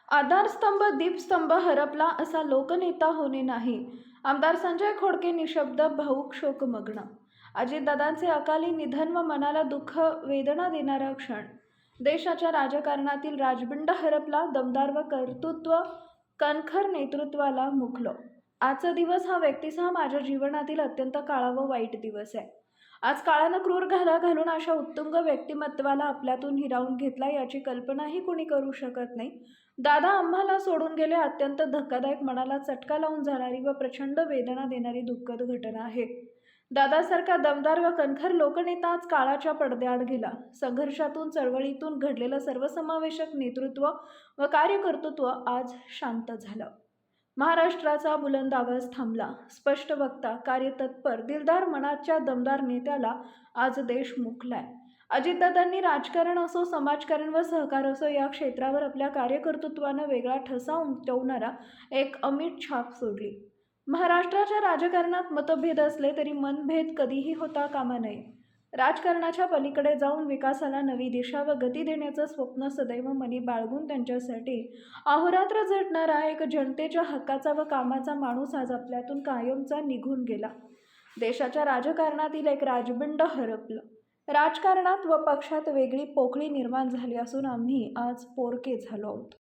आधारस्तंभ दीपस्तंभ हरपला असा लोकनेता होणे नाही. आमदार संजय खोडके निशब्द भाऊक शोकमग्न. अजितदादांचे अकाली निधन व मनाला दुःख वेदना देणारा क्षण. देशाच्या राजकारणातील राजबिंड हरपला. दमदार व कर्तृत्व कणखर नेतृत्वाला मुकलो. आजचा दिवस हा व्यक्तीसह माझ्या जीवनातील अत्यंत काळा व वाईट दिवस आहे. आज काळानं क्रूर घाला घालून अशा उत्तुंग व्यक्तिमत्वाला आपल्यातून हिरावून घेतला याची कल्पनाही कुणी करू शकत नाही. दादा आम्हाला सोडून गेले. अत्यंत धक्कादायक, मनाला चटका लावून जाणारी व प्रचंड वेदना देणारी दुःखद घटना आहे. दादासारखा दमदार व कणखर लोकनेता आज काळाच्या पडद्याआड गेला. संघर्षातून, चळवळीतून घडलेलं सर्वसमावेशक नेतृत्व व कार्यकर्तृत्व आज शांत झालं. महाराष्ट्राचा बुलंद आवाज थांबला. स्पष्ट वक्ता, कार्यतत्पर, दिलदार मनाच्या दमदार नेत्याला आज देश मुकलाय. अजितदादांनी राजकारण असो, समाजकारण व सहकार असो या क्षेत्रावर आपल्या कार्यकर्तृत्वानं वेगळा ठसा उमटवणारा एक अमिट छाप सोडली. महाराष्ट्राच्या राजकारणात मतभेद असले तरी मनभेद कधीही होता कामा नये. राजकारणाच्या पलीकडे जाऊन विकासाला नवी दिशा व गती देण्याचं स्वप्न सदैव मनी बाळगून त्यांच्यासाठी अहोरात्र झटणारा एक जनतेच्या हक्काचा व कामाचा माणूस आज आपल्यातून कायमचा निघून गेला. देशाच्या राजकारणातील एक राजबिंड हरपलं. राजकारणात व पक्षात वेगळी पोकळी निर्माण झाली असून आम्ही आज पोरके झालो आहोत.